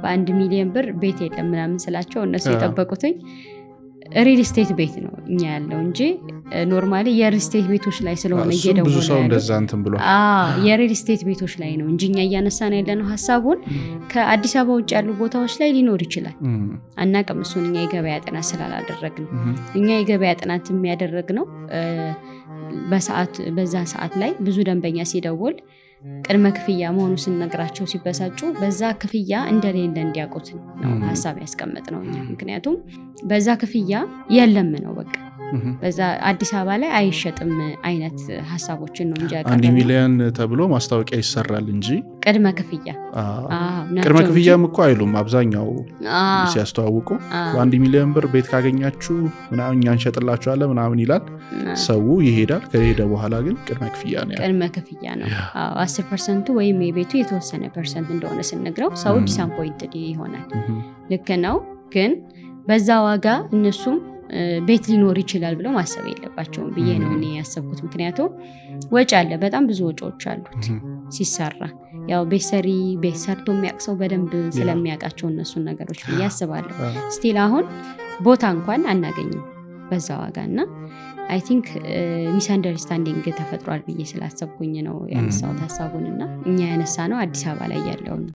በ1 ሚሊዮን ብር ቤት የለም ምናምን ስላቸው እነሱ የጠበቁትኝ ሪል ስቴት ቤት ነው እኛ ያለው እንጂ ኖርማሊ የሪል ስቴት ቤቶች ላይ ስለሆነ እየደወለ ብዙ ሰው እንደዛ እንትን ብሎ የሪል ስቴት ቤቶች ላይ ነው እንጂ እኛ እያነሳን ያለነው ሐሳቡን ከአዲስ አበባ ውጭ ያሉ ቦታዎች ላይ ሊኖር ይችላል አናውቅም እሱን እኛ የገበያ ጥናት ስላላደረግን እኛ የገበያ ጥናት የሚያደርግነው በዛ ሰዓት ላይ ብዙ ደንበኛ ሲደውል ቅድመ ክፍያ መሆኑ ስንነግራቸው ሲበሳጩ በዛ ክፍያ እንደሌለ እንዲያውቁት ነው ሐሳብ ያስቀመጥነው ምክንያቱም በዛ ክፍያ የለም ነው በቃ በዛ አዲስ አበባ ላይ አይሸጥም አይነት ሐሳቦችን ነው እንጂ 1 ሚሊዮን ተብሎ ማስታወቂያ ይሰራል እንጂ ቅድመ ክፍያም እኮ አይሉም አብዛኛው ሲያስተዋውቁ በ1 ሚሊዮን ብር ቤት ካገኛችሁ ምናምን እኛ እንሸጥላችኋለን ምናምን ይላል ሰው ይሄዳል ከሄደ በኋላ ግን ቅድመ ክፍያ ነው 10% ወይም የቤቱ የተወሰነ ፐርሰንት እንደሆነ ስንነግረው ሰው ዲስአፖይንትድ ይሆናል ልክ ነው ግን በዛ ዋጋ እነሱም ቤት ሊኖር ይችላል ብለው ማሰብ የለባቸውም ብዬ ነው እኔ ያሰብኩት ምክንያቱም ወጪ አለ በጣም ብዙ ወጪዎች አሉት ሲሰራ ያው ቤት ሰርቶ የሚያቅሰው በደንብ ስለሚያውቃቸው እነሱን ነገሮች ብዬ አስባለሁ ስቲል አሁን ቦታ እንኳን አናገኝም በዛ ዋጋና አይ ቲንክ ሚስ አንደርስታንዲንግ ተፈጥሯል ብዬ ስላሰብኩኝ ነው ያነሳሁት ሐሳቡንና እኛ ያነሳነው አዲስ አበባ ላይ ያለው